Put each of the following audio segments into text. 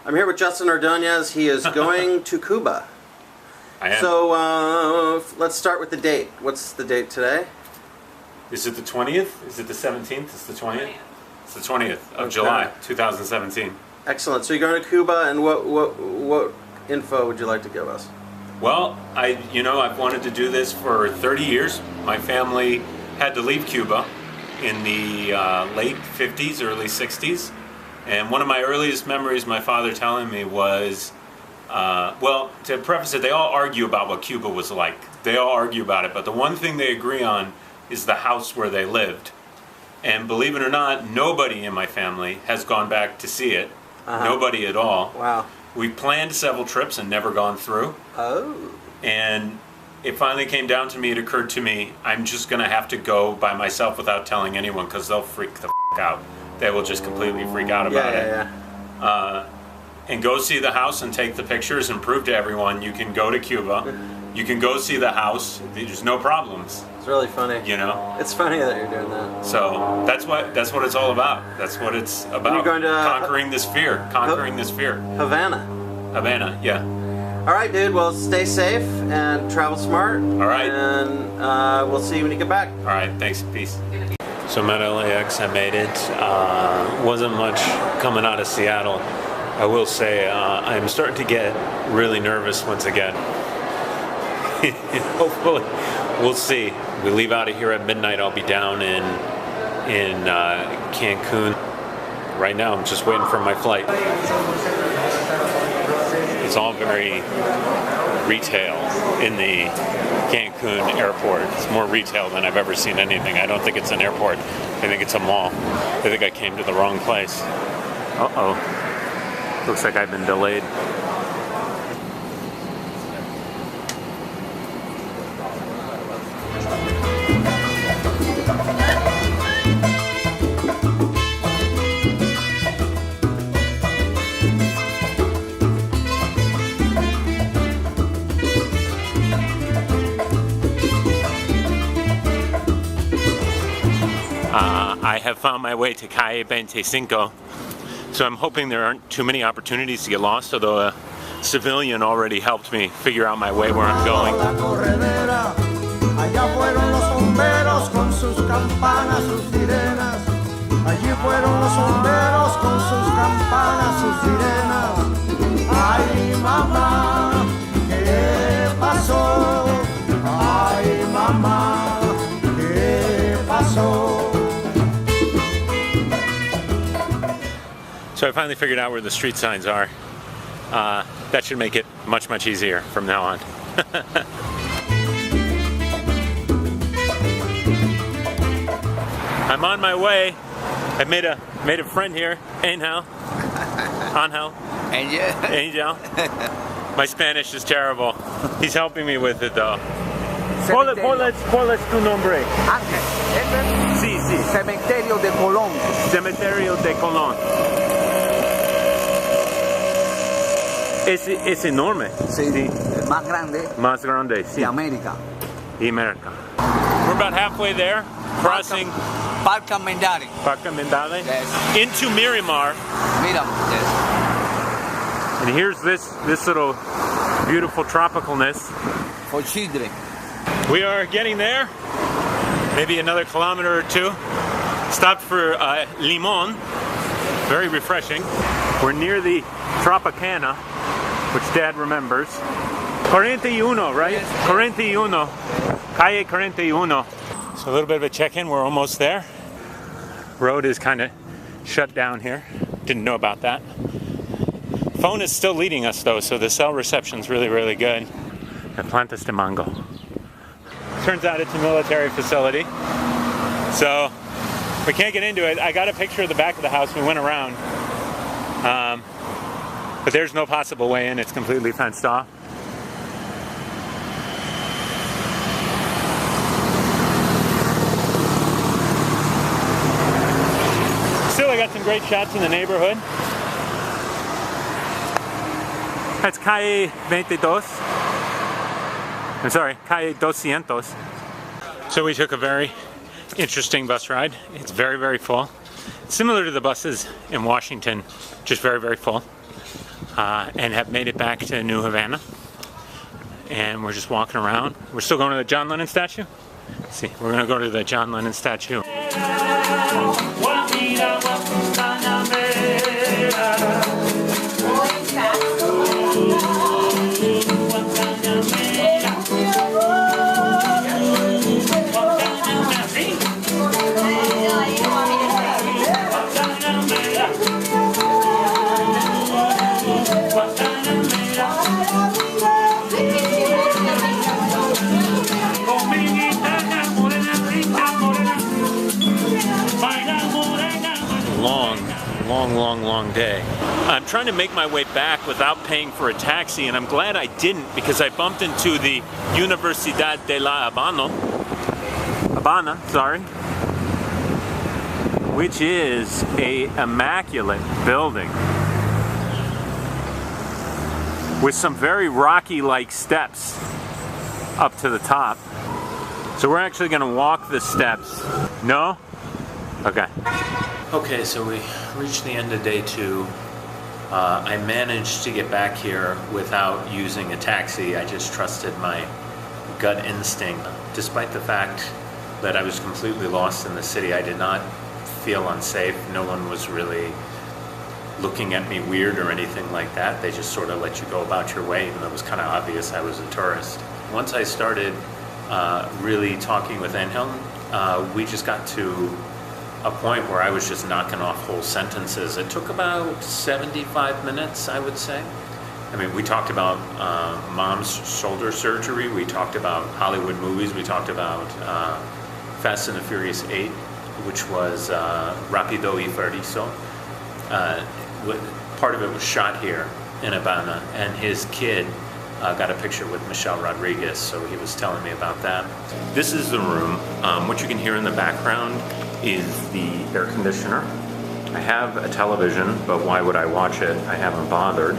I'm here with Justin Ordonez. He is going to Cuba. I am. So let's start with the date. What's the date today? Is it the 20th? Is it the 17th? It's the 20th? It's the 20th of Okay. July, 2017. Excellent. So you're going to Cuba, and what info would you like to give us? Well, I've wanted to do this for 30 years. My family had to leave Cuba in the late 50s, early 60s. And one of my earliest memories, my father telling me was, well, to preface it, they all argue about what Cuba was like. They all argue about it, but the one thing they agree on is the house where they lived. And believe it or not, nobody in my family has gone back to see it. Nobody at all. Wow. We planned several trips and never gone through. Oh. And it finally came down to me, it occurred to me, I'm just going to have to go by myself without telling anyone because they'll freak the out. They will just completely freak out about it. And go see the house and take the pictures and prove to everyone you can go to Cuba. You can go see the house. There's no problems. It's really funny. You know? It's funny that you're doing that. So that's what it's all about. That's what it's about. You're going to conquering this fear. Conquering this fear. Havana. Havana, yeah. All right, dude. Well, stay safe and travel smart. All right. And we'll see you when you get back. All right. Thanks. Peace. So I'm at LAX. I made it. Wasn't much coming out of Seattle. I will say I'm starting to get really nervous once again. Hopefully, we'll see. We leave out of here at midnight. I'll be down in Cancun. Right now, I'm just waiting for my flight. It's all very retail in the Cancun airport. It's more retail than I've ever seen anything. I don't think it's an airport. I think it's a mall. I think I came to the wrong place. Uh-oh. Looks like I've been delayed. I have found my way to Calle 25, so I'm hoping there aren't too many opportunities to get lost, although a civilian already helped me figure out my way where I'm going. So I finally figured out where the street signs are. That should make it much, much easier from now on. I'm on my way. I've made a friend here, Angel. Angel. My Spanish is terrible. He's helping me with it though. ¿Cuál es tu nombre? Ángel. Sí, sí. Cementerio de Colón. Cementerio de Colón. Es enorme. Sí, sí. El más grande Más grande, sí. de América. De America. We're about halfway there, crossing Parque Mendari. Parque Mendari Yes. into Miramar. Mira, yes. And here's this little beautiful tropicalness. For children. We are getting there. Maybe another kilometer or two. Stopped for limon. Very refreshing. We're near the Tropicana, which Dad remembers. 41, right? Yes. 41. Calle 41. So a little bit of a check-in. We're almost there. Road is kind of shut down here. Didn't know about that. Phone is still leading us though, so the cell reception's really, really good. At Plantas de Mango. Turns out it's a military facility. So we can't get into it. I got a picture of the back of the house. We went around. But there's no possible way in. It's completely fenced off. Still, I got some great shots in the neighborhood. That's Calle 22. I'm sorry, Calle 200. So we took a very interesting bus ride. It's very, very full. Similar to the buses in Washington, just very, very full. and have made it back to New Havana. And we're just walking around. We're still going to the John Lennon statue? Let's see, we're gonna go to the John Lennon statue. Long day. I'm trying to make my way back without paying for a taxi, and I'm glad I didn't, because I bumped into the Universidad de La Habana, which is a immaculate building with some very rocky-like steps up to the top. So we're actually going to walk the steps. No? Okay. Okay, so we reached the end of day 2. I managed to get back here without using a taxi. I just trusted my gut instinct. Despite the fact that I was completely lost in the city, I did not feel unsafe. No one was really looking at me weird or anything like that. They just sort of let you go about your way, even though it was kind of obvious I was a tourist. Once I started really talking with Angel, we just got to a point where I was just knocking off whole sentences. It took about 75 minutes, I would say. I mean, we talked about mom's shoulder surgery. We talked about Hollywood movies. We talked about Fast and the Furious 8, which was Rápido y Furioso. Part of it was shot here in Havana, and his kid got a picture with Michelle Rodriguez, so he was telling me about that. This is the room. What you can hear in the background is the air conditioner. I have a television, but why would I watch it? I haven't bothered.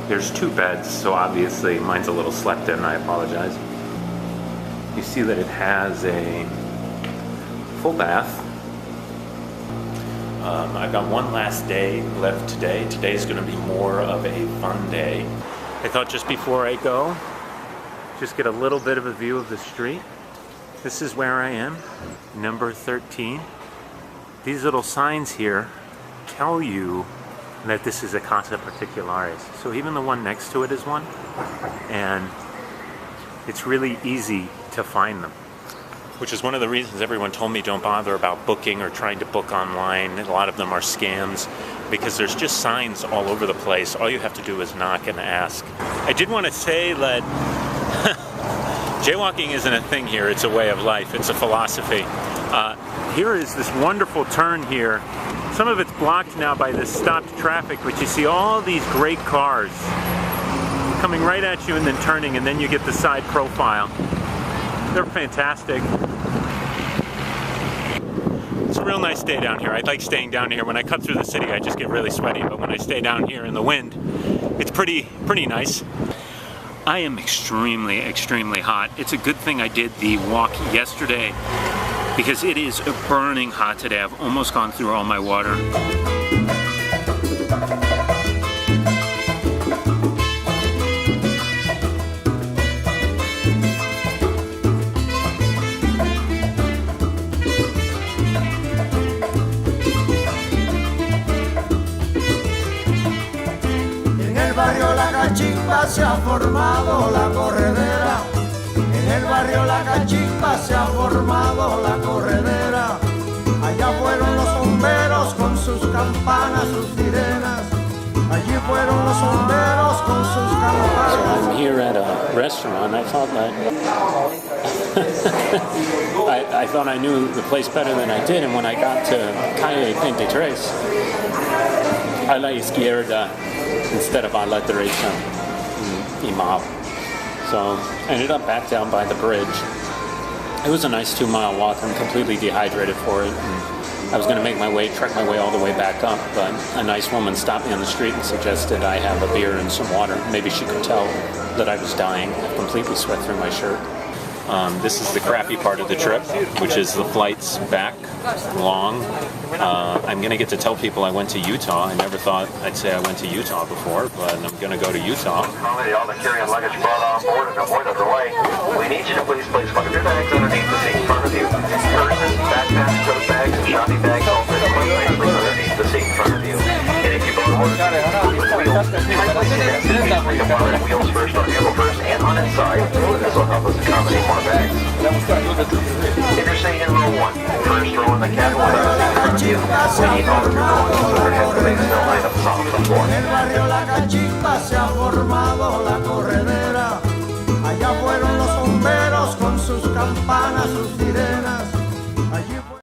There's 2 beds, so obviously mine's a little slept in, I apologize. You see that it has a full bath. I've got one last day left today. Today's gonna be more of a fun day. I thought just before I go, just get a little bit of a view of the street. This is where I am, number 13. These little signs here tell you that this is a Casa Particulares. So even the one next to it is one, and it's really easy to find them. Which is one of the reasons everyone told me don't bother about booking or trying to book online. A lot of them are scams, because there's just signs all over the place. All you have to do is knock and ask. I did want to say that jaywalking isn't a thing here, it's a way of life, it's a philosophy. Here is this wonderful turn here. Some of it's blocked now by this stopped traffic, but you see all these great cars coming right at you and then turning, and then you get the side profile. They're fantastic. It's a real nice day down here. I like staying down here. When I cut through the city, I just get really sweaty, but when I stay down here in the wind, it's pretty nice. I am extremely hot. It's a good thing I did the walk yesterday, because it is burning hot today. I've almost gone through all my water. Se ha formado la corredera, en el barrio La Cachimba se ha formado la corredera. Allá fueron los bomberos con sus campanas, sus sirenas. Allí fueron los bomberos con sus campanas. So I'm here at a restaurant. I thought that I thought I knew the place better than I did, and when I got to Calle 23, a la izquierda instead of a la derecha. Imam. So I ended up back down by the bridge. It was a nice 2-mile walk. I'm completely dehydrated for it. And I was going to trek my way all the way back up, but a nice woman stopped me on the street and suggested I have a beer and some water. Maybe she could tell that I was dying. I completely sweat through my shirt. This is the crappy part of the trip, which is the flights back, long. I'm going to get to tell people I went to Utah. I never thought I'd say I went to Utah before, but I'm going to go to Utah. Accommodate all the carry-on luggage brought on board and avoid a delay. We need you to please place one of your bags underneath the seat in front of you. Purses, backpacks, tote bags, and shopping bags all fit quite nicely underneath the seat in front of you. And if you both want to wheels, wheels first on handle first and on inside. This will help us accommodate more bags. If you're sitting in row 1, first row in the cabin with a seat in front of you, we need all of your belongings overhead so they still line up soft on the floor. En el barrio La Cachimba se ha formado